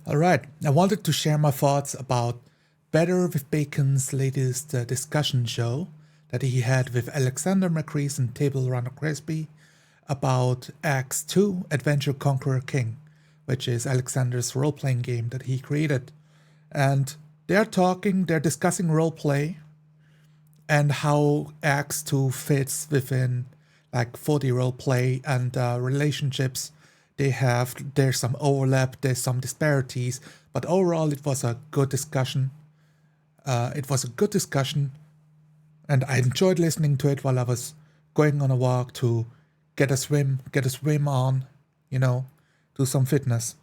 All right, I wanted to share my thoughts about Better with Bacon's latest discussion show that he had with Alexander McCrease and Table Runner Crispy about ACKS II Adventure Conqueror King, which is Alexander's role-playing game that he created. And they're discussing roleplay and how ACKS II fits within like 40 roleplay and relationships they have. There's some overlap, there's some disparities, but overall it was a good discussion. And I enjoyed listening to it while I was going on a walk to get a swim on, do some fitness.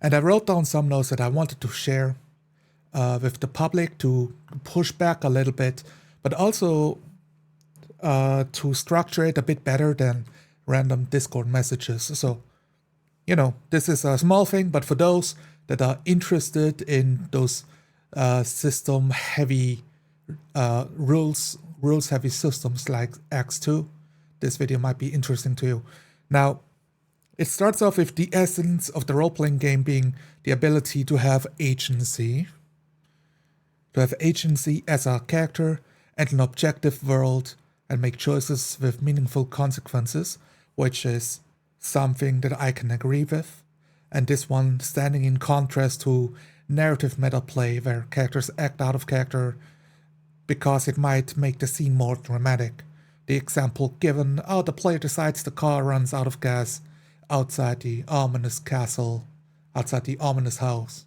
And I wrote down some notes that I wanted to share with the public to push back a little bit, but also to structure it a bit better than random Discord messages. So, this is a small thing, but for those that are interested in those system-heavy rules-heavy systems like ACKS II, this video might be interesting to you. Now, it starts off with the essence of the role-playing game being the ability to have agency. To have agency as a character and an objective world and make choices with meaningful consequences, which is something that I can agree with. And this one standing in contrast to narrative meta play where characters act out of character because it might make the scene more dramatic. The example given, the player decides the car runs out of gas outside the ominous castle, outside the ominous house.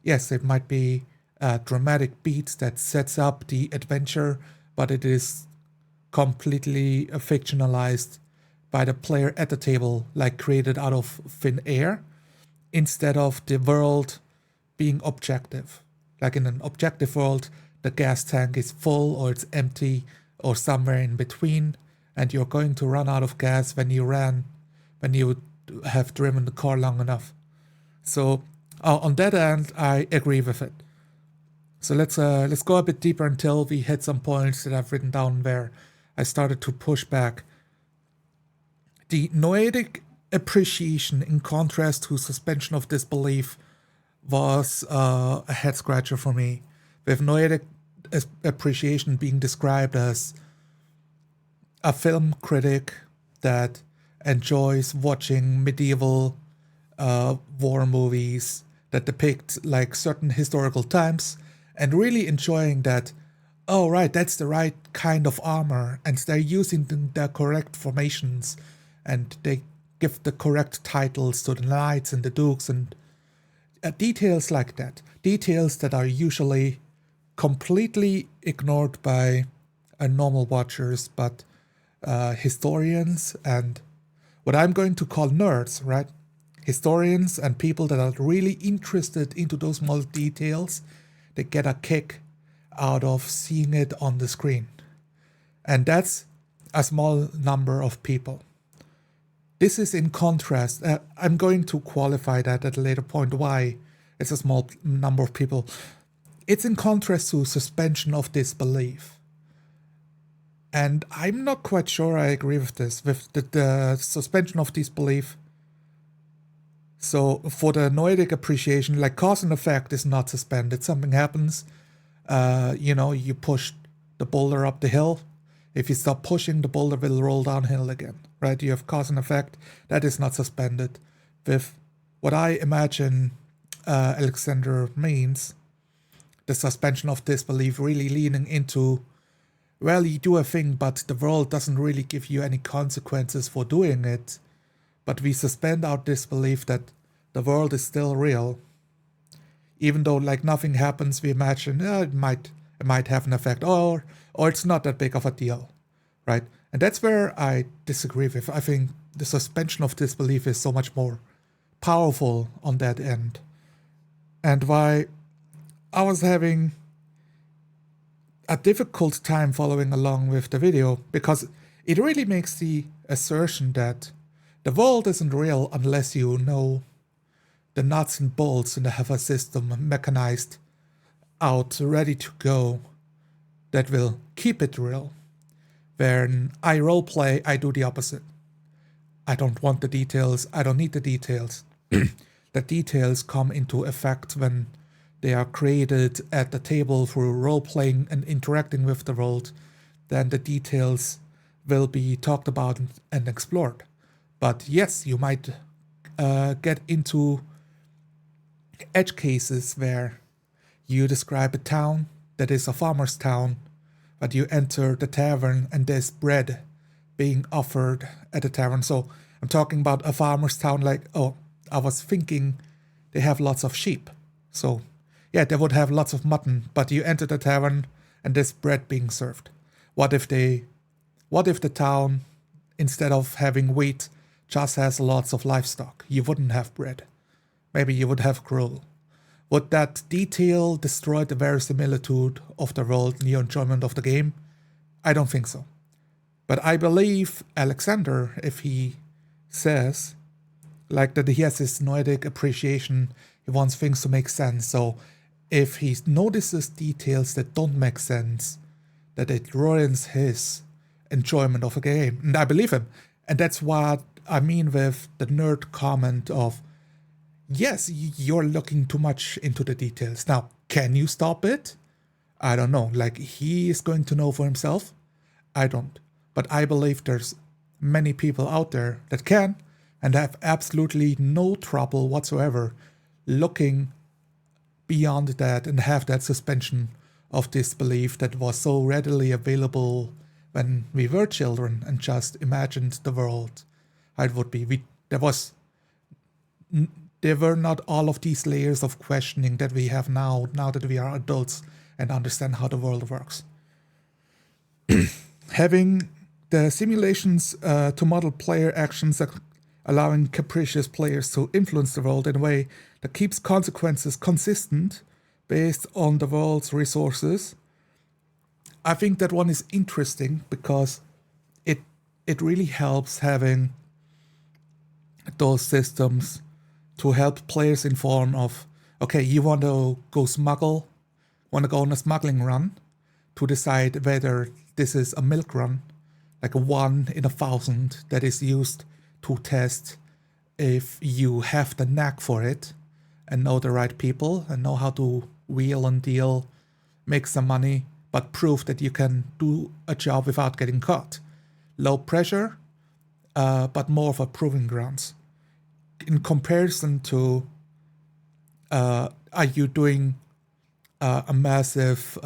Yes, it might be a dramatic beat that sets up the adventure, but it is completely fictionalized by the player at the table, like created out of thin air, instead of the world being objective. Like in an objective world, the gas tank is full or it's empty or somewhere in between, and you're going to run out of gas when you have driven the car long enough. So on that end, I agree with it. So let's go a bit deeper until we hit some points that I've written down where I started to push back. The noetic appreciation in contrast to suspension of disbelief was a head scratcher for me, with noetic appreciation being described as a film critic that enjoys watching medieval war movies that depict like certain historical times and really enjoying that, oh right, that's the right kind of armor and they're using the correct formations and they give the correct titles to the knights and the dukes and details like that. Details that are usually completely ignored by normal watchers, but historians and what I'm going to call nerds, right? Historians and people that are really interested into those small details, they get a kick out of seeing it on the screen. And that's a small number of people. This is in contrast. I'm going to qualify that at a later point why it's a small number of people. It's in contrast to suspension of disbelief. And I'm not quite sure I agree with this, with the suspension of disbelief. So for the noetic appreciation, like cause and effect is not suspended. Something happens, you push the boulder up the hill. If you stop pushing, the boulder will roll downhill again, right? You have cause and effect. That is not suspended. With what I imagine Alexander means, the suspension of disbelief really leaning into, well, you do a thing, but the world doesn't really give you any consequences for doing it. But we suspend our disbelief that the world is still real. Even though like nothing happens, we imagine it might have an effect, or it's not that big of a deal, right? And that's where I disagree with. I think the suspension of disbelief is so much more powerful on that end. And why I was having a difficult time following along with the video, because it really makes the assertion that the world isn't real unless you know the nuts and bolts and have a system mechanized out, ready to go, that will keep it real. When I roleplay, I do the opposite. I don't want the details, I don't need the details. the details come into effect when they are created at the table through role-playing and interacting with the world, then the details will be talked about and explored. But yes, you might get into edge cases where you describe a town that is a farmer's town, but you enter the tavern and there's bread being offered at the tavern. So I'm talking about a farmer's town like, oh, I was thinking they have lots of sheep. So yeah, they would have lots of mutton, but you enter the tavern and there's bread being served. What if the town, instead of having wheat, just has lots of livestock? You wouldn't have bread. Maybe you would have gruel. Would that detail destroy the verisimilitude of the world and your enjoyment of the game? I don't think so. But I believe Alexander, if he says, like that he has this noetic appreciation, he wants things to make sense. So if he notices details that don't make sense, that it ruins his enjoyment of a game. And I believe him. And that's what I mean with the nerd comment of, yes, you're looking too much into the details. Now, can you stop it? I don't know. Like, he is going to know for himself. I don't. But I believe there's many people out there that can and have absolutely no trouble whatsoever looking beyond that and have that suspension of disbelief that was so readily available when we were children and just imagined the world how it would be. There were not all of these layers of questioning that we have now that we are adults and understand how the world works. Having the simulations to model player actions, allowing capricious players to influence the world in a way that keeps consequences consistent based on the world's resources. I think that one is interesting because it really helps having those systems to help players inform of, okay, you want to go on a smuggling run to decide whether this is a milk run, like a 1 in 1,000 that is used to test if you have the knack for it and know the right people and know how to wheel and deal, make some money, but prove that you can do a job without getting caught. Low pressure, but more of a proving grounds. In comparison to, are you doing a massive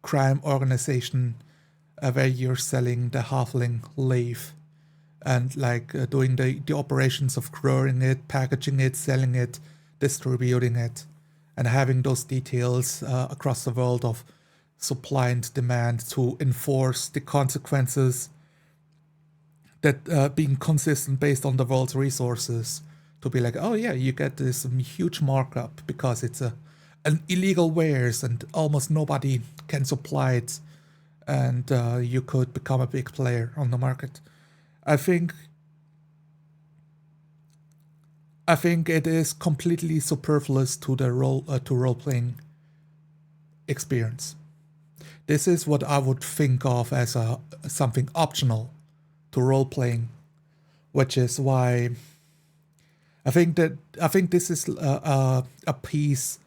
crime organization where you're selling the halfling leaf and like doing the operations of growing it, packaging it, selling it, distributing it, and having those details across the world of supply and demand to enforce the consequences, that being consistent based on the world's resources, to be like, oh yeah, you get this huge markup because it's an illegal wares and almost nobody can supply it, and you could become a big player on the market. I think it is completely superfluous to the role-playing experience. This is what I would think of as something optional to role-playing, which is why I think this is a piece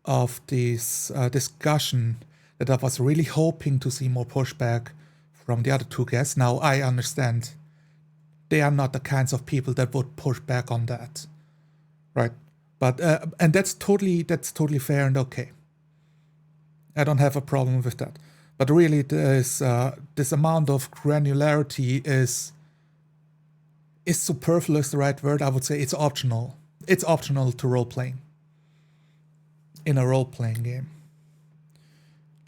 of this discussion that I was really hoping to see more pushback from the other two guests. Now I understand they are not the kinds of people that would push back on that, right? But and that's totally fair and okay. I don't have a problem with that. But really, this amount of granularity is superfluous the right word? I would say it's optional. It's optional to role-playing in a role-playing game.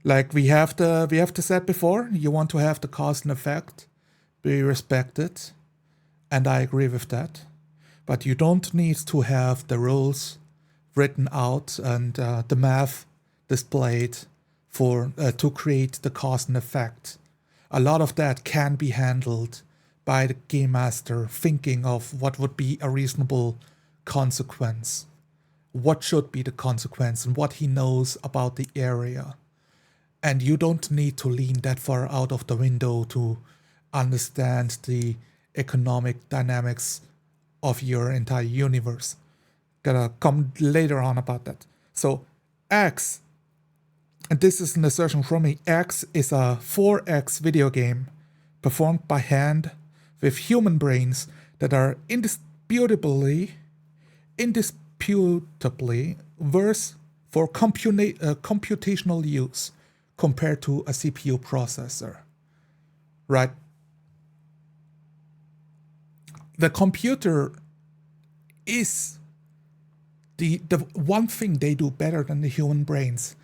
Like we have said before, you want to have the cause and effect be respected, and I agree with that. But you don't need to have the rules written out and the math displayed for to create the cause and effect. A lot of that can be handled by the game master thinking of what would be a reasonable consequence, what should be the consequence, and what he knows about the area. And you don't need to lean that far out of the window to understand the economic dynamics of your entire universe. Gonna come later on about that. So ACKS, and this is an assertion from me, ACKS is a 4X video game performed by hand with human brains that are indisputably worse for computational use compared to a CPU processor. Right? The computer is the one thing they do better than the human brains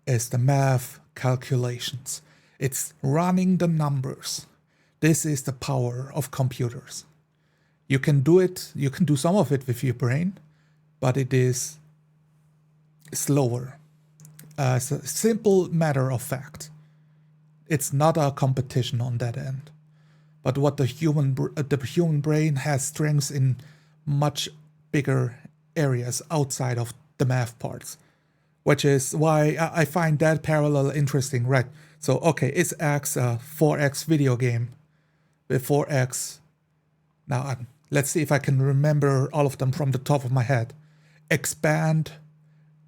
is the math calculations. It's running the numbers. This is the power of computers. You can do it, you can do some of it with your brain, but it is slower. It's a simple matter of fact. It's not a competition on that end. But what the human brain has strengths in much bigger areas outside of the math parts, which is why I find that parallel interesting, right? So, okay, is ACKS a 4X video game with 4X? Now, let's see if I can remember all of them from the top of my head. Expand,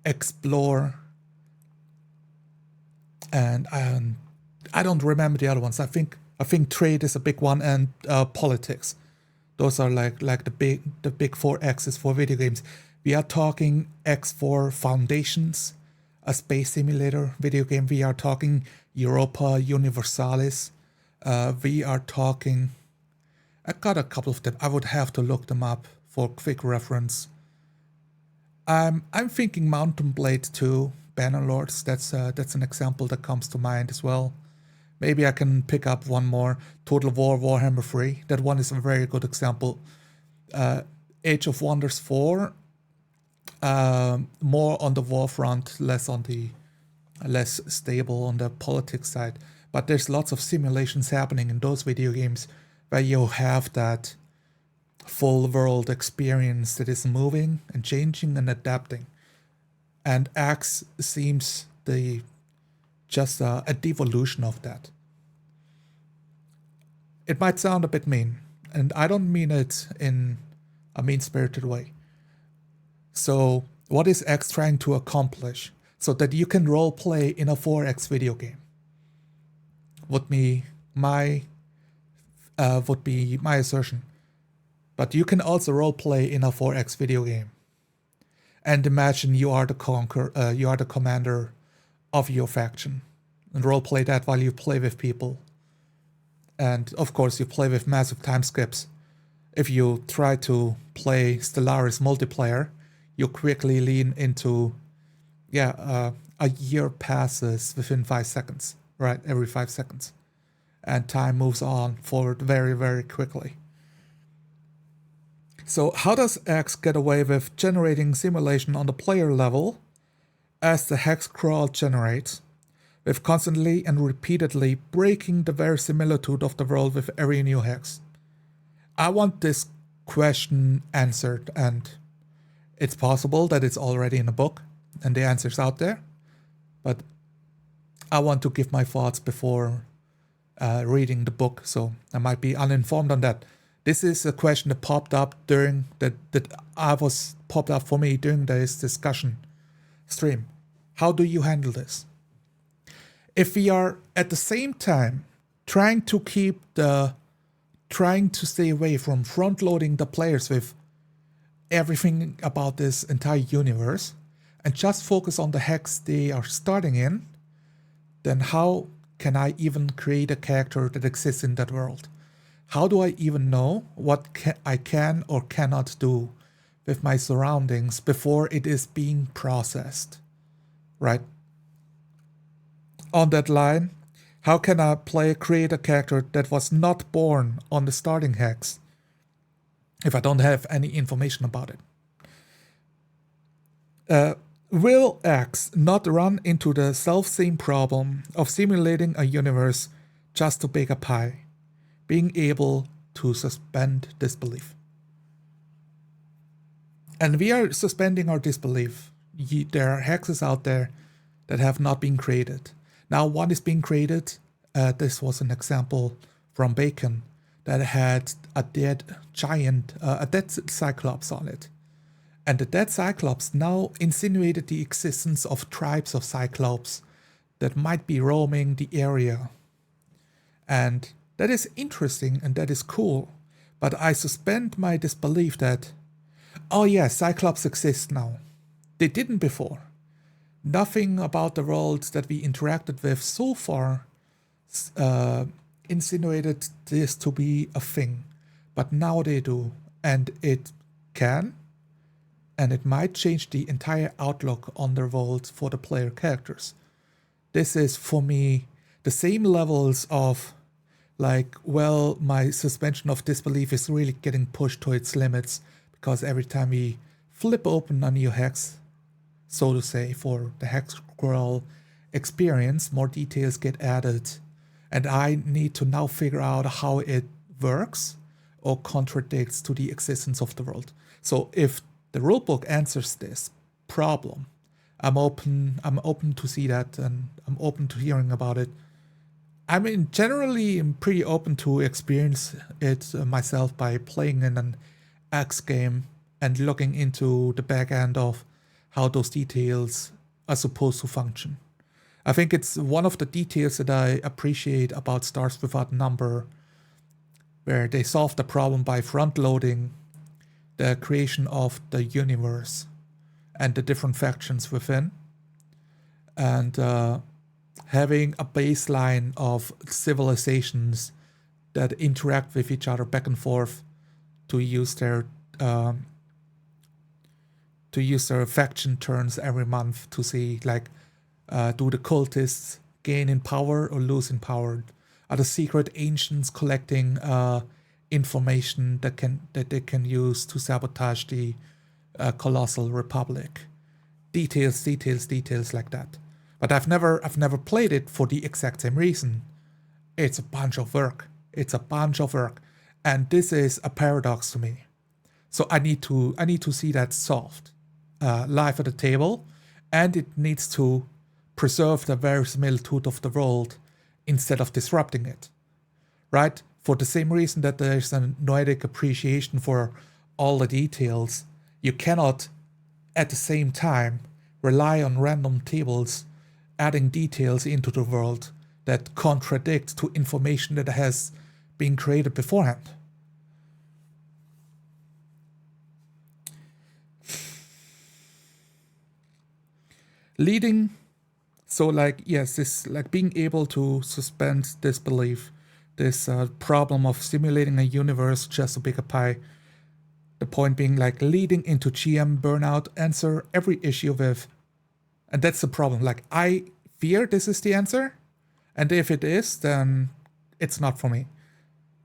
explore, and I don't remember the other ones. I think trade is a big one, and politics. Those are like the big 4 X's for video games. We are talking X for Foundations, a space simulator video game. We are talking Europa Universalis. We are talking, I got a couple of them. I would have to look them up for quick reference. I'm thinking Mountain Blade 2, Bannerlords. That's an example that comes to mind as well. Maybe I can pick up one more. Total War Warhammer 3. That one is a very good example. Age of Wonders 4. More on the war front, less stable on the politics side. But there's lots of simulations happening in those video games where you have that full world experience that is moving and changing and adapting. And ACKS seems just a devolution of that. It might sound a bit mean, and I don't mean it in a mean-spirited way. So what is ACKS trying to accomplish so that you can role play in a 4X video game? Would be my assertion. But you can also role play in a 4X video game. And imagine you are the commander of your faction, and role play that while you play with people. And of course you play with massive time skips. If you try to play Stellaris multiplayer, you quickly lean into a year passes within 5 seconds, right? Every 5 seconds. And time moves on forward very, very quickly. So how does ACKS get away with generating simulation on the player level as the hex crawl generates, with constantly and repeatedly breaking the verisimilitude of the world with every new hex? I want this question answered, and it's possible that it's already in a book and the answer's out there, but I want to give my thoughts before reading the book, so I might be uninformed on that. This is a question that popped up popped up for me during this discussion stream. How do you handle this? If we are at the same time trying to stay away from front loading the players with everything about this entire universe and just focus on the hex they are starting in, then how can I even create a character that exists in that world? How do I even know what I can or cannot do with my surroundings before it is being processed, right? On that line, how can I create a character that was not born on the starting hex if I don't have any information about it? Will ACKS not run into the self-same problem of simulating a universe just to bake a pie, being able to suspend disbelief? And we are suspending our disbelief. There are hexes out there that have not been created. Now one is being created. This was an example from Bacon that had a dead giant, a dead cyclops on it. And the dead Cyclops now insinuated the existence of tribes of Cyclops that might be roaming the area. And that is interesting and that is cool. But I suspend my disbelief that, oh yeah, Cyclops exist now. They didn't before. Nothing about the worlds that we interacted with so far insinuated this to be a thing. But now they do. And it can, and it might change the entire outlook on the world for the player characters. This is, for me, the same levels of, like, well, my suspension of disbelief is really getting pushed to its limits, because every time we flip open a new hex, so to say, for the hex scroll experience, more details get added, and I need to now figure out how it works or contradicts to the existence of the world. So if the rulebook answers this problem, I'm open to see that, and I'm open to hearing about it. I mean, generally, I'm pretty open to experience it myself by playing in an ACKS game and looking into the back end of how those details are supposed to function. I think it's one of the details that I appreciate about Stars Without Number, where they solve the problem by front-loading the creation of the universe and the different factions within, and having a baseline of civilizations that interact with each other back and forth to use their faction turns every month to see, like, do the cultists gain in power or lose in power? Are the secret ancients collecting information that they can use to sabotage the Colossal Republic? Details like that. But I've never played it for the exact same reason. It's a bunch of work. And this is a paradox to me. So I need to see that solved live at the table, and it needs to preserve the verisimilitude of the world instead of disrupting it, right? For the same reason that there's a noetic appreciation for all the details, you cannot at the same time rely on random tables adding details into the world that contradict to information that has been created beforehand. Leading, so like, yes, this, like, being able to suspend disbelief, this problem of simulating a universe just a bigger pie. The point being, like, leading into GM burnout, answer every issue with, and that's the problem. Like, I fear this is the answer, and if it is, then it's not for me.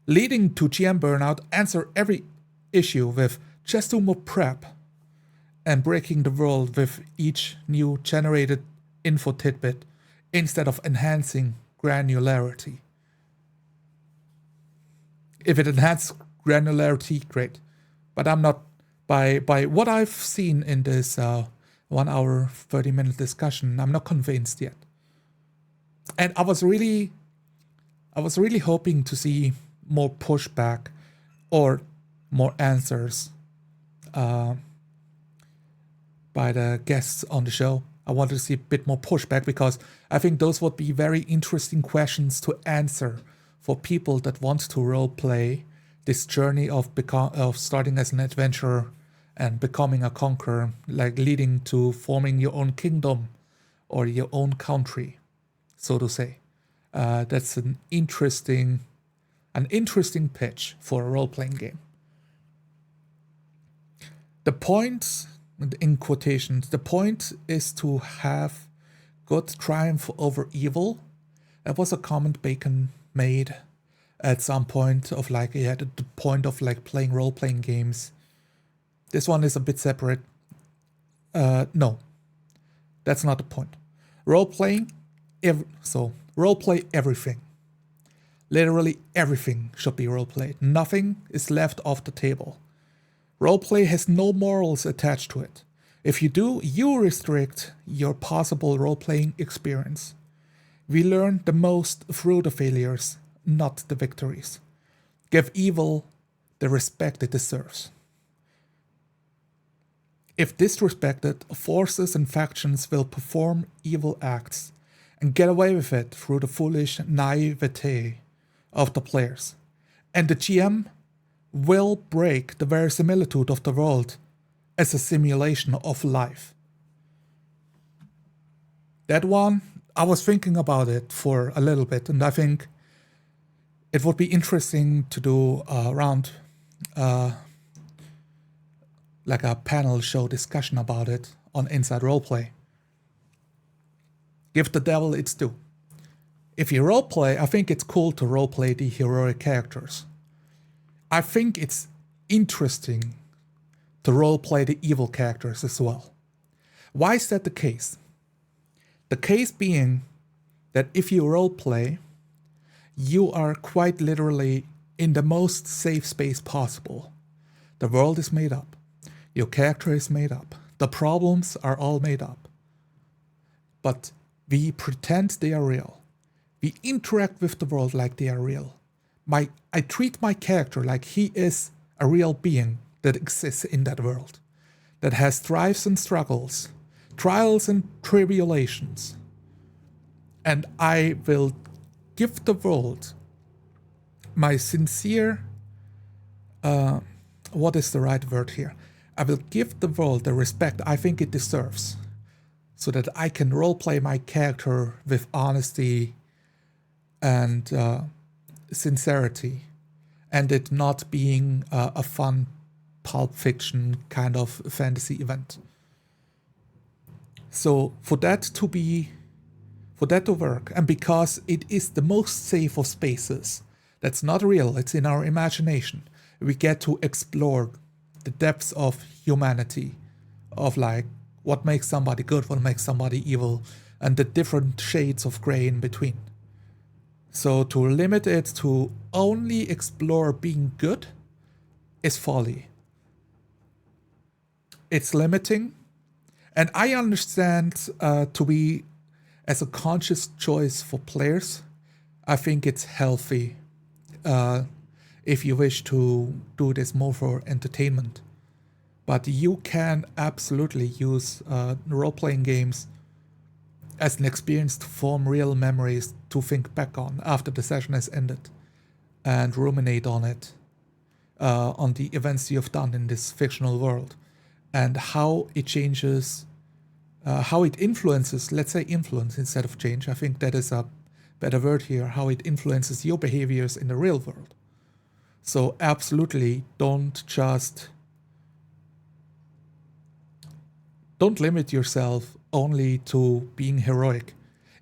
Leading to GM burnout, answer every issue with just do more prep, and breaking the world with each new generated info tidbit instead of enhancing granularity. If it enhances granularity, great. But I'm not, by what I've seen in this 1 hour, 30-minute discussion, I'm not convinced yet. And I was really hoping to see more pushback or more answers by the guests on the show. I wanted to see a bit more pushback, because I think those would be very interesting questions to answer for people that want to roleplay this journey of starting as an adventurer and becoming a conqueror, like leading to forming your own kingdom or your own country, so to say. That's an interesting pitch for a role-playing game. The point, in quotations, the point is to have good triumph over evil. That was a comment Bacon made at some point of, like, he had the point of, like, playing role-playing games. This one is a bit separate. No, that's not the point. Role-playing, role-play everything. Literally everything should be role-played. Nothing is left off the table. Roleplay has no morals attached to it. If you do, you restrict your possible role-playing experience. We learn the most through the failures, not the victories. Give evil the respect it deserves. If disrespected, forces and factions will perform evil acts and get away with it through the foolish naivete of the players. And the GM will break the verisimilitude of the world as a simulation of life. That one, I was thinking about it for a little bit, and I think it would be interesting to do around like a panel show discussion about it on Inside Roleplay. Give the devil its due. If you roleplay, I think it's cool to roleplay the heroic characters. I think it's interesting to roleplay the evil characters as well. Why is that the case? The case being that if you roleplay, you are quite literally in the most safe space possible. The world is made up. Your character is made up. The problems are all made up. But we pretend they are real. We interact with the world like they are real. I treat my character like he is a real being that exists in that world, that has strives and struggles, trials and tribulations. And I will give the world my sincere, what is the right word here? I will give the world the respect I think it deserves, so that I can roleplay my character with honesty and sincerity, and it not being a fun Pulp Fiction kind of fantasy event. So for that to work, and because it is the most safe of spaces, that's not real, it's in our imagination, we get to explore the depths of humanity, of like what makes somebody good, what makes somebody evil, and the different shades of gray in between. So to limit it to only explore being good is folly. It's limiting, and I understand to be as a conscious choice for players. I think it's healthy if you wish to do this more for entertainment. But you can absolutely use role-playing games as an experience to form real memories to think back on after the session has ended and ruminate on it, on the events you have done in this fictional world and how it changes, how it influences, let's say influence instead of change. I think that is a better word here, how it influences your behaviors in the real world. So absolutely don't limit yourself only to being heroic.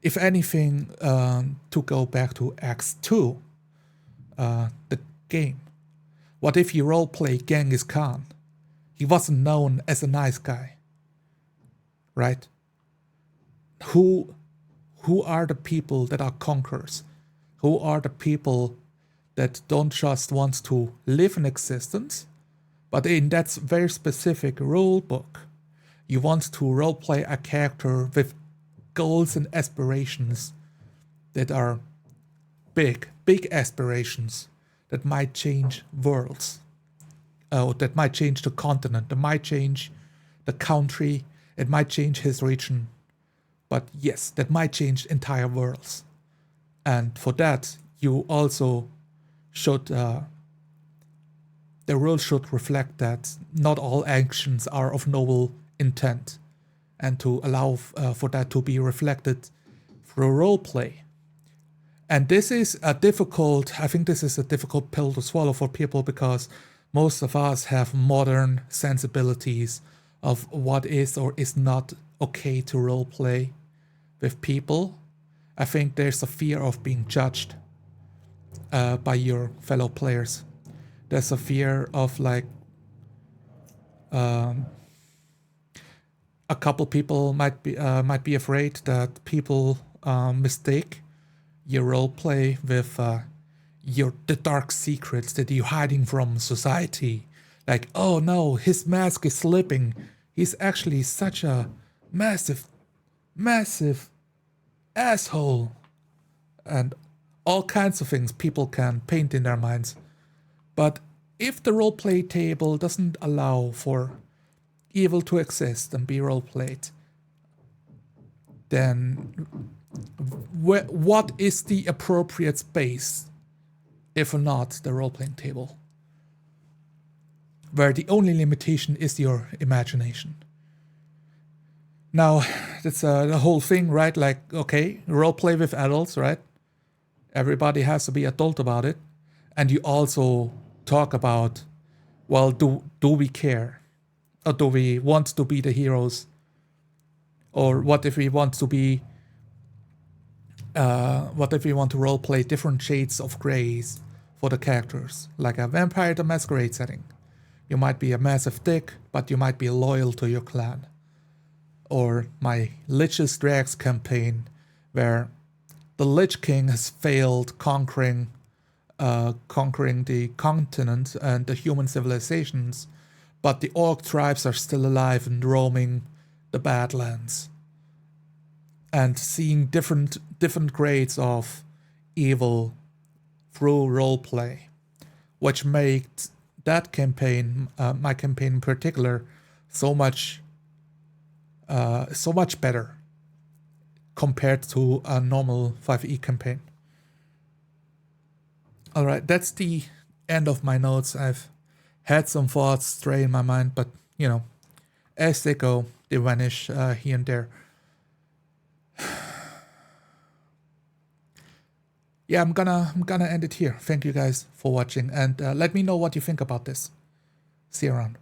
If anything, to go back to ACKS II, the game. What if you roleplay Genghis Khan? He wasn't known as a nice guy, right? Who are the people that are conquerors? Who are the people that don't just want to live in existence, but in that very specific rule book, you want to roleplay a character with goals and aspirations that are big aspirations that might change worlds, that might change the continent, that might change the country, it might change his region, but yes, that might change entire worlds. And for that, you also should, the rules should reflect that not all actions are of noble intent, and to allow for that to be reflected through roleplay. And this is I think this is a difficult pill to swallow for people, because most of us have modern sensibilities of what is or is not okay to roleplay with people. I think there's a fear of being judged by your fellow players. There's a fear of like, a couple people might be afraid that people mistake your roleplay with the dark secrets that you're hiding from society. Like, oh no, his mask is slipping. He's actually such a massive asshole. And all kinds of things people can paint in their minds. But if the roleplay table doesn't allow for evil to exist and be role played, then what is the appropriate space if not the role playing table, where the only limitation is your imagination? Now, that's the whole thing, right? Like, okay, role play with adults, right? Everybody has to be adult about it. And you also talk about, well, do we care? Or do we want to be the heroes? Or what if we want to be, what if we want to role play different shades of grays for the characters? Like a Vampire the Masquerade setting. You might be a massive dick, but you might be loyal to your clan. Or my Lich's Drags campaign, where the Lich King has failed conquering the continent and the human civilizations, but the orc tribes are still alive and roaming the Badlands, and seeing different grades of evil through roleplay, which makes that campaign, my campaign in particular, so much better compared to a normal 5e campaign. Alright, that's the end of my notes. I've had some thoughts stray in my mind, but you know, as they go, they vanish here and there. Yeah, I'm gonna end it here. Thank you guys for watching, and let me know what you think about this. See you around.